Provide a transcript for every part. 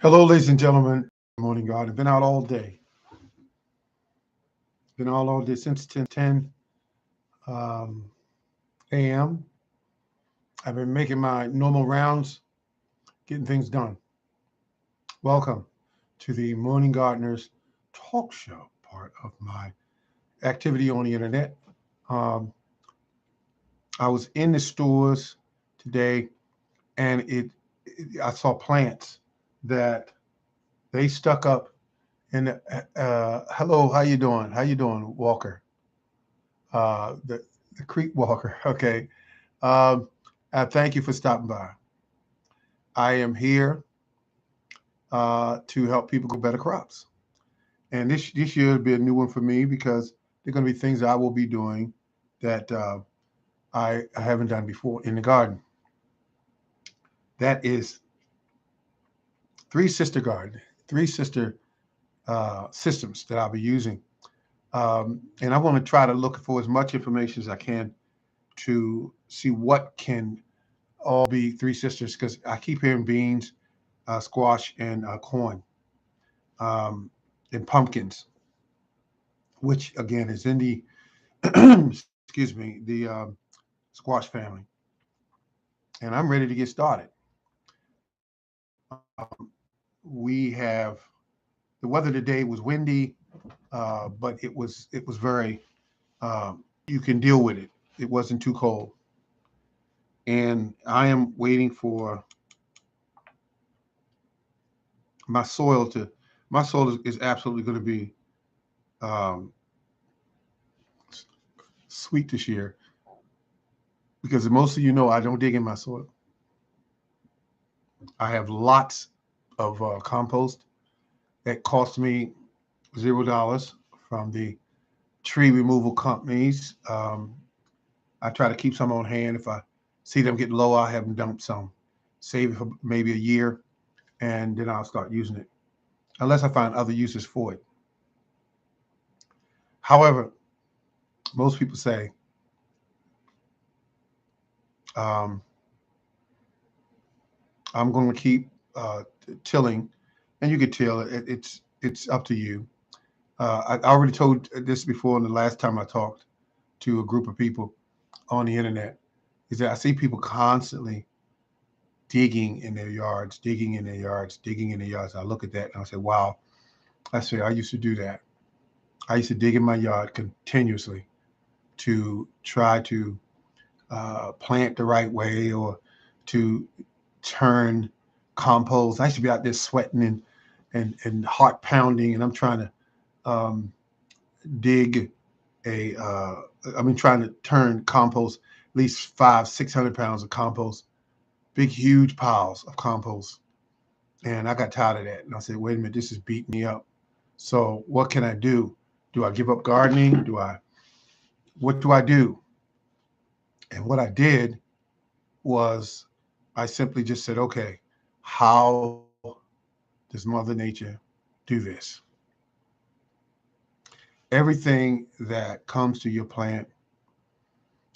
Hello, ladies and gentlemen. Morning, God. I've been out all day. Been out all day since 10 um, a.m. I've been making my normal rounds, getting things done. Welcome to the Morning Gardeners talk show, part of my activity on the internet. Um, I was in the stores today, and I saw plants that they stuck up. And hello, how you doing? How you doing, Walker? The Creek Walker. Okay. Um, thank you for stopping by. I am here to help people grow better crops. And this year will be a new one for me because there are going to be things that I will be doing that I haven't done before in the garden. That is three sister garden, three sister systems that I'll be using. And I want to try to look for as much information as I can to see what can all be three sisters because I keep hearing beans, squash, and corn, um, and pumpkins, which again is in the excuse me, the squash family. And I'm ready to get started. We have the weather today was windy, but it was very you can deal with it. It wasn't too cold, and I am waiting for my soil to. My soil is absolutely going to be um, sweet this year because most of you know I don't dig in my soil. I have lots of compost that cost me $0 from the tree removal companies. I try to keep some on hand. If I see them getting low, I have them dump some, save it for maybe a year, and then I'll start using it, unless I find other uses for it. However, most people say um, I'm going to keep tilling, and you could till it. It's up to you. I already told this before in the last time I talked to a group of people on the internet. Is that I see people constantly digging in their yards, digging in their yards, digging in their yards. I look at that and I say, wow. I say, I used to do that. I used to dig in my yard continuously to try to plant the right way or to turn compost. I used to be out there sweating and heart pounding, and I'm trying to um, dig trying to turn compost, at least 500-600 pounds of compost, big, huge piles of compost. And I got tired of that. And I said, wait a minute, this is beating me up. So what can I do? Do I give up gardening? What do I do? And what I did was I simply just said, okay, how does Mother Nature do this? Everything that comes to your plant,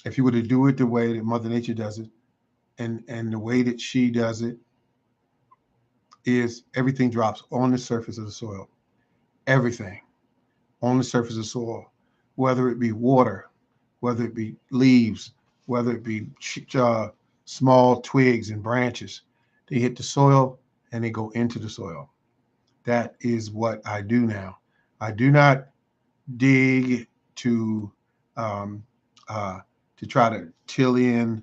if you were to do it the way that Mother Nature does it, and the way that she does it, is everything drops on the surface of the soil. Everything on the surface of soil, whether it be water, whether it be leaves, whether it be small twigs and branches. They hit the soil and they go into the soil. That is what I do now. I do not dig to um, uh, to try to till in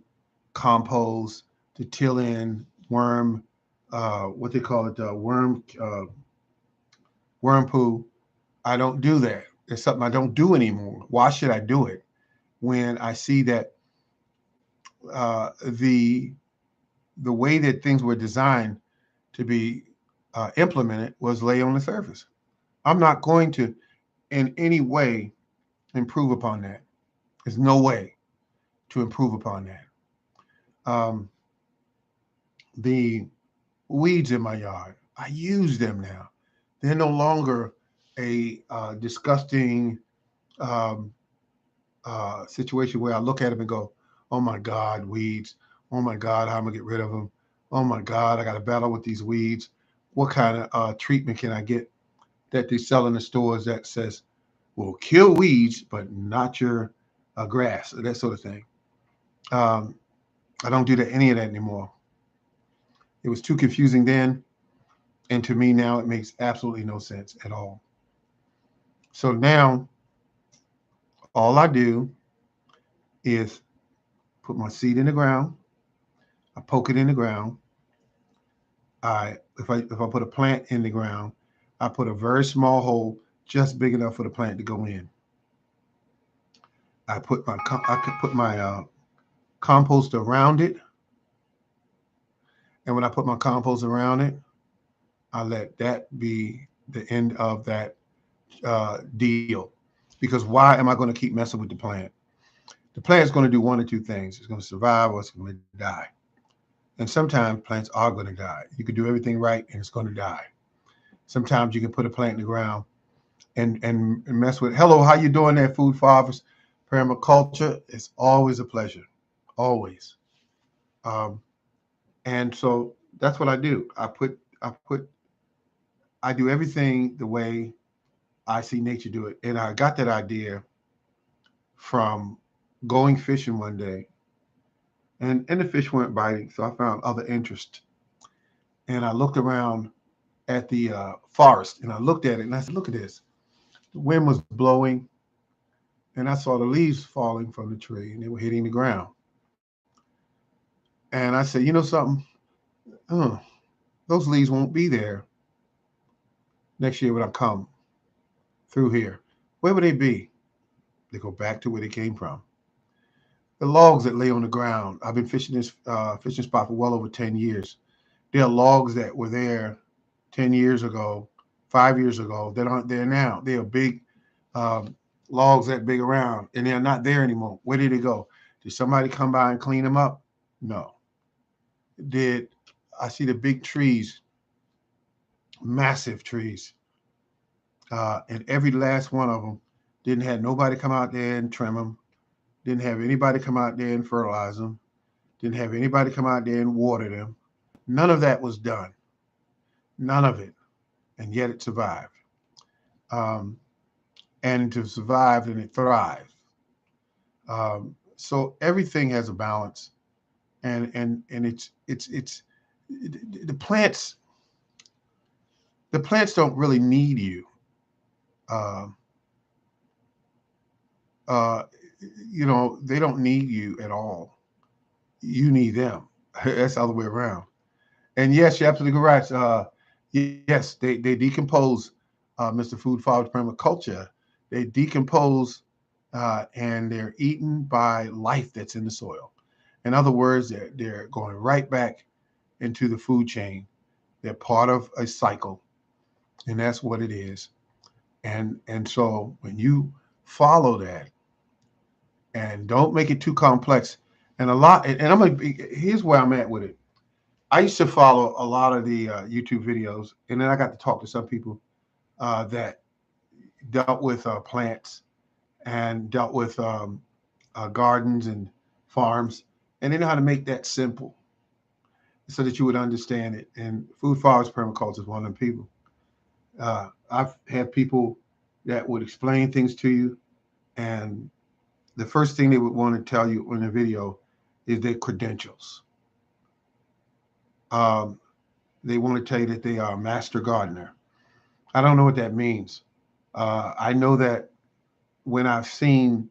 compost, to till in worm, what they call it, worm poo. I don't do that. It's something I don't do anymore. Why should I do it when I see that the way that things were designed to be implemented was lay on the surface? I'm not going to in any way improve upon that. There's no way to improve upon that. Um, the weeds in my yard, I use them now. They're no longer a disgusting um, situation where I look at them and go, "Oh my God, weeds! Oh my God, how am I gonna get rid of them? Oh my God, I got to battle with these weeds." what kind of treatment can I get that they sell in the stores that says will kill weeds, but not your grass, that sort of thing. Um, I don't do any of that anymore. It was too confusing then, and to me now it makes absolutely no sense at all. So now all I do is put my seed in the ground. I poke it in the ground. If I put a plant in the ground, I put a very small hole just big enough for the plant to go in. I could put my compost around it, and when I put my compost around it, I let that be the end of that deal. Because why am I going to keep messing with the plant? The plant's going to do one or two things. It's going to survive or it's going to die. And sometimes plants are going to die. You can do everything right and it's going to die. Sometimes you can put a plant in the ground and mess with. Hello, how you doing there, Food Fathers? Permaculture. It's always a pleasure, always. Um, and so that's what I do. I do everything the way I see nature do it. And I got that idea from going fishing one day, and the fish weren't biting, so I found other interest. And I looked around at the forest, and I looked at it, and I said, "Look at this." The wind was blowing, and I saw the leaves falling from the tree, and they were hitting the ground. And I said, "You know something? Uh, those leaves won't be there next year when I come through here. Where would they be? They go back to where they came from. The logs that lay on the ground. I've been fishing this fishing spot for well over 10 years. There are logs that were there 10 years ago, 5 years ago that aren't there now. They are big um, logs that big around, and they're not there anymore. Where did they go? Did somebody come by and clean them up? No. Did I see the big trees, massive trees, and every last one of them didn't have nobody come out there and trim them. Didn't have anybody come out there and fertilize them. Didn't have anybody come out there and water them. None of that was done. None of it, and yet it survived. Um, and to survive and it thrive. So everything has a balance, and it's the plants. The plants don't really need you. Uh, uh, they don't need you at all. You need them. That's the other way around. And yes, you're absolutely correct. Yes, they decompose, Mr. Food Father Permaculture. They decompose and they're eaten by life that's in the soil. In other words, they're going right back into the food chain. They're part of a cycle, and that's what it is. And so when you follow that and don't make it too complex, and I'm gonna here's where I'm at with it. I used to follow a lot of the YouTube videos, and then I got to talk to some people that dealt with plants and dealt with gardens and farms, and they know how to make that simple so that you would understand it. And Food Forest Permaculture is one of them people. I've had people that would explain things to you, and the first thing they would want to tell you in a video is their credentials. Um, they want to tell you that they are a master gardener. I don't know what that means. I know that when I've seen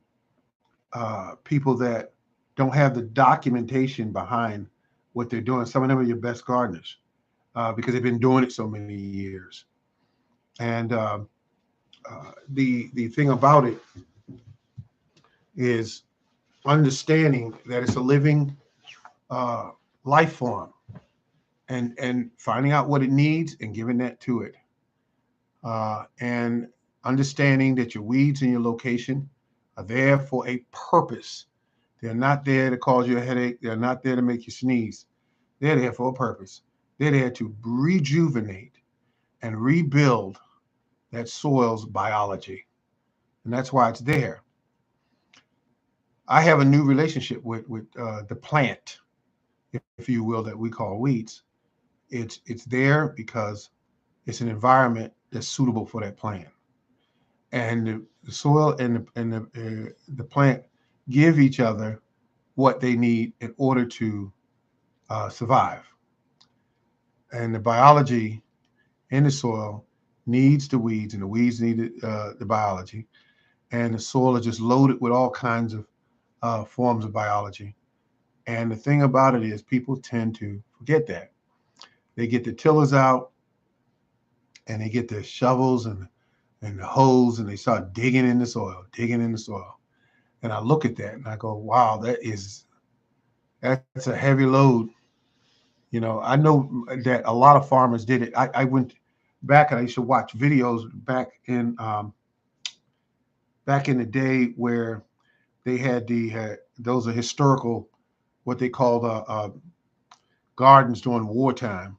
people that don't have the documentation behind what they're doing, some of them are your best gardeners because they've been doing it so many years. And the thing about it is understanding that it's a living uh, life form and finding out what it needs and giving that to it. And understanding that your weeds and your location are there for a purpose. They're not there to cause you a headache. They're not there to make you sneeze. They're there for a purpose. They're there to rejuvenate and rebuild that soil's biology. And that's why it's there. I have a new relationship with the plant, if you will, that we call weeds. It's there because it's an environment that's suitable for that plant, and the soil and the plant give each other what they need in order to survive. And the biology in the soil needs the weeds, and the weeds need the biology. And the soil is just loaded with all kinds of forms of biology. And the thing about it is, people tend to forget that. They get the tillers out and they get their shovels and the hoes and they start digging in the soil, digging in the soil. And I look at that and I go, wow, that's a heavy load. You know, I know that a lot of farmers did it. I went back and I used to watch videos back in the day where they had those are historical, what they call the gardens during wartime,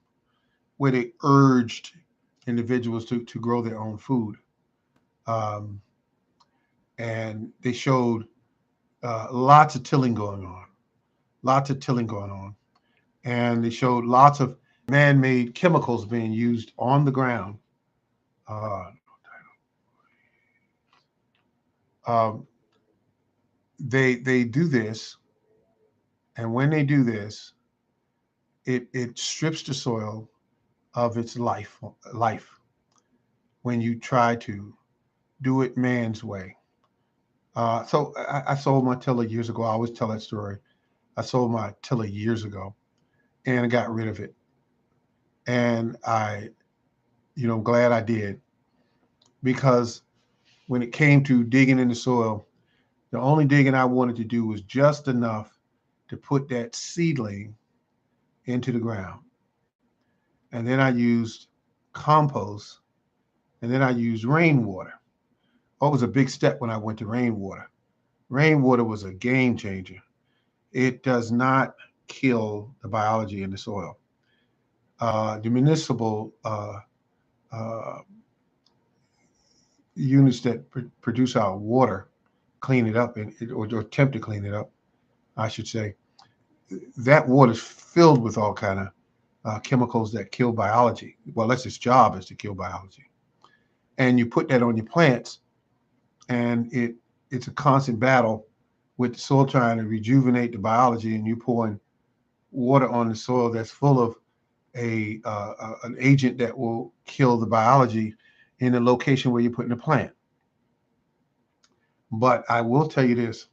where they urged individuals to grow their own food. Um, and they showed lots of tilling going on, lots of tilling going on. And they showed lots of man-made chemicals being used on the ground. Uh, um, they do this, and when they do this, it strips the soil of its life when you try to do it man's way. So I sold my tiller years ago. I always tell that story. I sold my tiller years ago and I got rid of it. And glad I did, because when it came to digging in the soil, the only digging I wanted to do was just enough to put that seedling into the ground. And then I used compost, and then I used rainwater. Oh, it was a big step when I went to rainwater. Rainwater was a game changer. It does not kill the biology in the soil. The municipal uh, units that produce our water clean it up or attempt to clean it up, I should say. That water is filled with all kind of chemicals that kill biology. Well, that's its job, is to kill biology. And you put that on your plants, and it's a constant battle with the soil trying to rejuvenate the biology, and you pouring water on the soil that's full of an agent that will kill the biology in the location where you're putting the plant. But I will tell you this: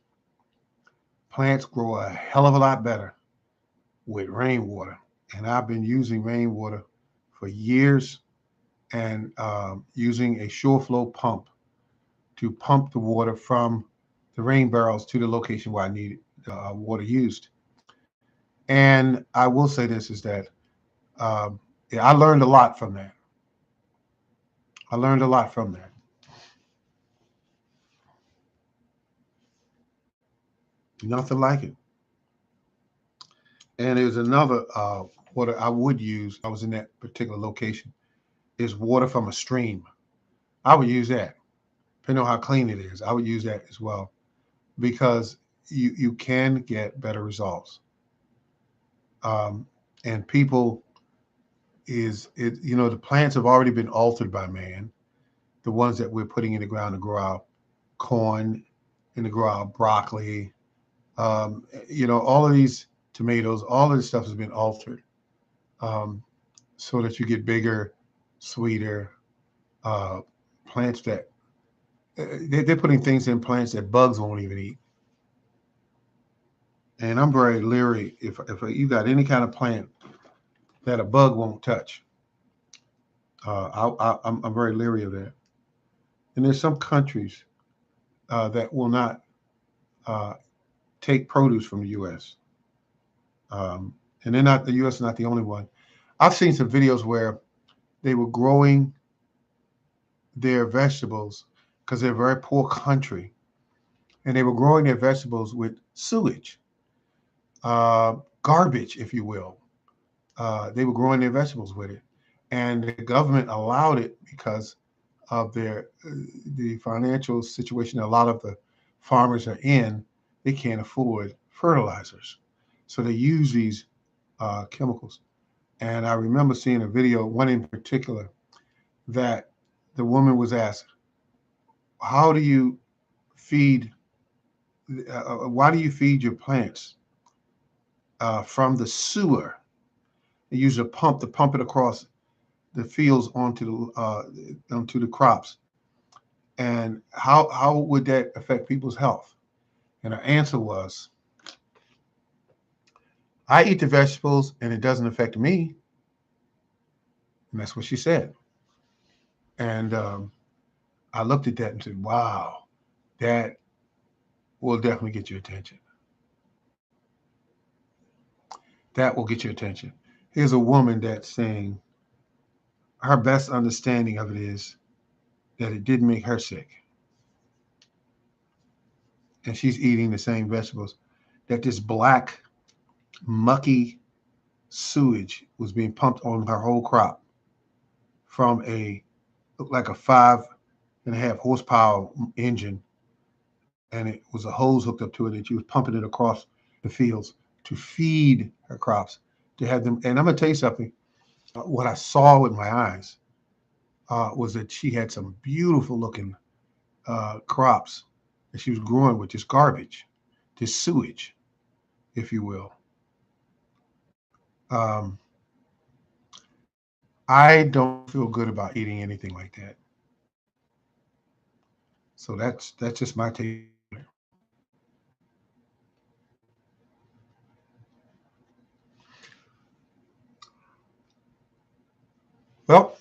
plants grow a hell of a lot better with rainwater, and I've been using rainwater for years, and using a sure flow pump to pump the water from the rain barrels to the location where I need water used. And I will say this is that um, yeah, I learned a lot from that. I learned a lot from that. Nothing like it. And there's another water I would use. I was in that particular location. Is water from a stream. I would use that, depending on how clean it is. I would use that as well, because you can get better results. Um, and people is it the plants have already been altered by man. The ones that we're putting in the ground to grow out corn and to grow out broccoli, all of these tomatoes, all of this stuff has been altered, um, so that you get bigger, sweeter uh, plants that they're putting things in plants that bugs won't even eat. And I'm very leery if you got any kind of plant that a bug won't touch. I'm very leery of that. And there's some countries that will not uh, take produce from the U.S. And the U.S. is not the only one. I've seen some videos where they were growing their vegetables, because they're a very poor country, and they were growing their vegetables with sewage, garbage, if you will. They were growing their vegetables with it, and the government allowed it because of the financial situation a lot of the farmers are in. They can't afford fertilizers, so they use these chemicals. And I remember seeing a video, one in particular, that the woman was asked, how do you feed, why do you feed your plants from the sewer? They use a pump to pump it across the fields onto the crops. And how would that affect people's health? And her answer was, I eat the vegetables and it doesn't affect me. And that's what she said. And I looked at that and said, wow, that will definitely get your attention. That will get your attention. Here's a woman that's saying her best understanding of it is that it didn't make her sick. And she's eating the same vegetables, that this black, mucky sewage was being pumped on her whole crop from looked like a 5.5 horsepower engine. And it was a hose hooked up to it, and she was pumping it across the fields to feed her crops, to have them. And I'm going to tell you something. What I saw with my eyes was that she had some beautiful looking crops that she was growing with this garbage, this sewage, if you will. Um, I don't feel good about eating anything like that. So that's just my take. Well,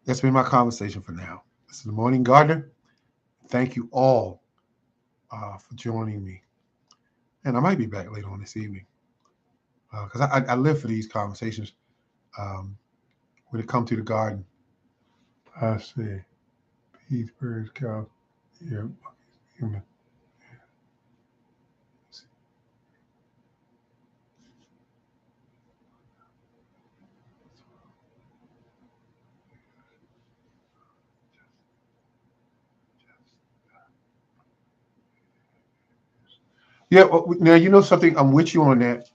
that's been my conversation for now. This is the Morning Gardener. Thank you all for joining me. And I might be back later on this evening because I live for these conversations um, when it comes to the garden. I see. Peas, birds, cows. Yeah. Human. Yeah. Well, now, you know something? I'm with you on that.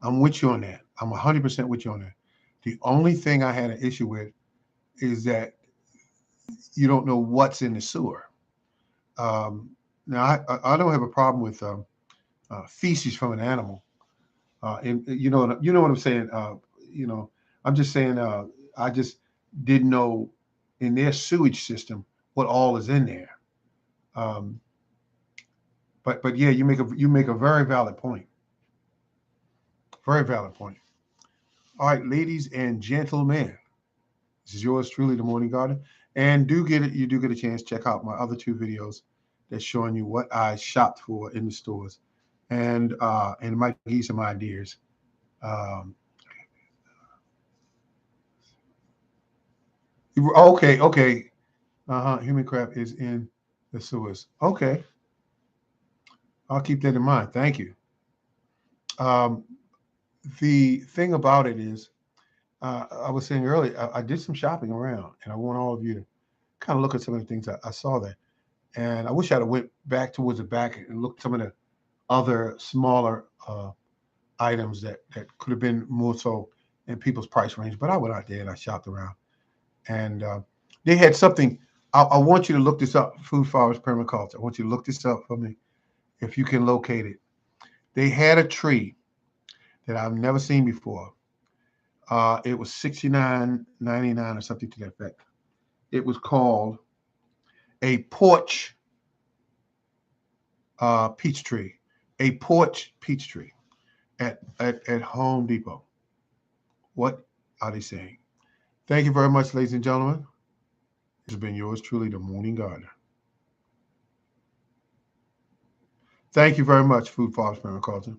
I'm with you on that. I'm 100% with you on that. The only thing I had an issue with is that you don't know what's in the sewer. Now, I don't have a problem with feces from an animal. And you know what I'm saying. You know, I'm just saying. I just didn't know in their sewage system what all is in there. Um, but yeah, you make a very valid point. Very valid point. All right, ladies and gentlemen, this is yours truly, the Morning Garden, and you do get a chance. Check out my other two videos that's showing you what I shopped for in the stores, and it might give you some ideas. Um, okay. Human crab is in the sewers. Okay, I'll keep that in mind. Thank you. Um, the thing about it is, I was saying earlier, I did some shopping around, and I want all of you to kind of look at some of the things I saw there. And I wish I'd have went back towards the back and looked at some of the other smaller items that could have been more so in people's price range. But I went out there and I shopped around, and they had something. I want you to look this up. Food Forest Permaculture. I want you to look this up for me if you can locate it. They had a tree that I've never seen before. It was $69.99 or something to that effect. It was called a porch peach tree, a porch peach tree at Home Depot. What are they saying? Thank you very much, ladies and gentlemen. This has been yours truly, the Morning Gardener. Thank you very much, Food Forest Permaculture.